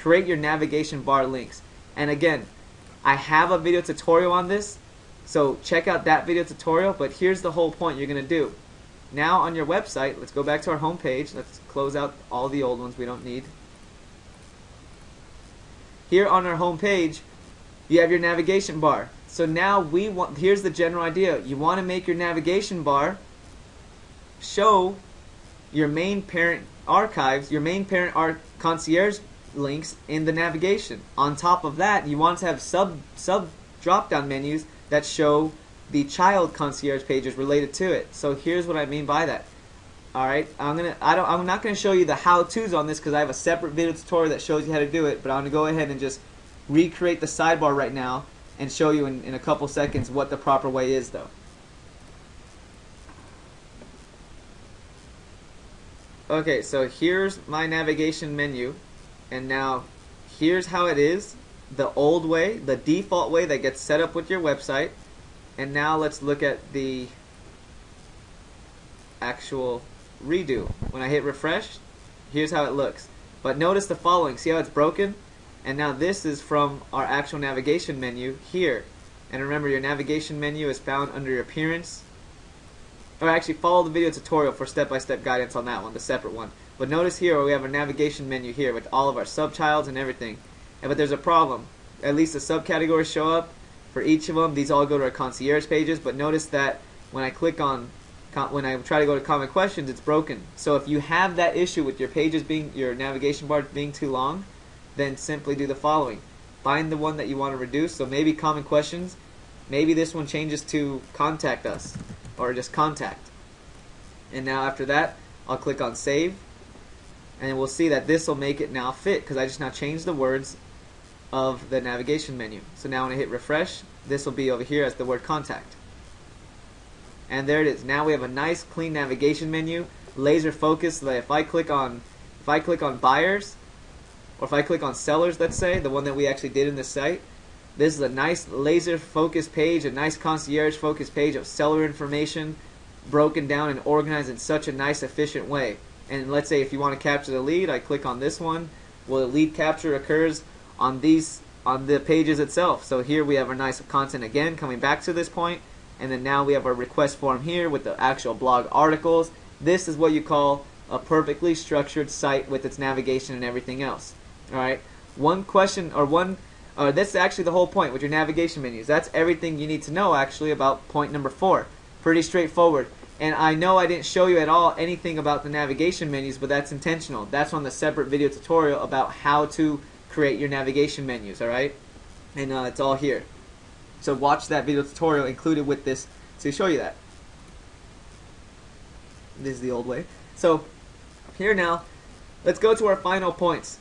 create your navigation bar links. And again, I have a video tutorial on this, so check out that video tutorial, but here's the whole point you're going to do. Now on your website, let's go back to our home page. Let's close out all the old ones we don't need. Here on our home page, you have your navigation bar. So now here's the general idea. You want to make your navigation bar show your main parent archives, your main parent concierge links in the navigation. On top of that, you want to have sub drop-down menus that show the child concierge pages related to it. So here's what I mean by that. All right, I'm not gonna show you the how-tos on this because I have a separate video tutorial that shows you how to do it. But I'm gonna go ahead and just recreate the sidebar right now and show you in a couple seconds what the proper way is, though. Okay, so here's my navigation menu, and now here's how it is, the old way, the default way that gets set up with your website. And now let's look at the actual redo. When I hit refresh, here's how it looks. But notice the following. See how it's broken? And now this is from our actual navigation menu here. And remember, your navigation menu is found under your appearance. Or actually, follow the video tutorial for step-by-step guidance on that one, the separate one. But notice here where we have our navigation menu here with all of our subchilds and everything. But there's a problem. At least the subcategories show up for each of them. These all go to our concierge pages. But notice that when I click on, when I try to go to common questions, it's broken. So if you have that issue with your pages being, your navigation bar being too long, then simply do the following. Find the one that you want to reduce. So maybe common questions. Maybe this one changes to contact us, or just contact. And now after that, I'll click on save, and we'll see that this will make it now fit because I just now changed the words of the navigation menu. So now when I hit refresh, this will be over here as the word contact. And there it is. Now we have a nice clean navigation menu, laser focused, so that if I click on buyers, or if I click on sellers, let's say, the one that we actually did in the site, this is a nice laser focused page, a nice concierge focused page of seller information broken down and organized in such a nice efficient way. And let's say if you want to capture the lead, I click on this one. Well, the lead capture occurs on the pages itself. So here we have our nice content again coming back to this point, and then now we have our request form here with the actual blog articles. This is what you call a perfectly structured site with its navigation and everything else. Alright, one question, or this is actually the whole point with your navigation menus. That's everything you need to know actually about point number 4. Pretty straightforward. And I know I didn't show you at all anything about the navigation menus, but that's intentional. That's on the separate video tutorial about how to create your navigation menus, alright? And it's all here. So watch that video tutorial included with this to show you that. This is the old way. So here now, let's go to our final points.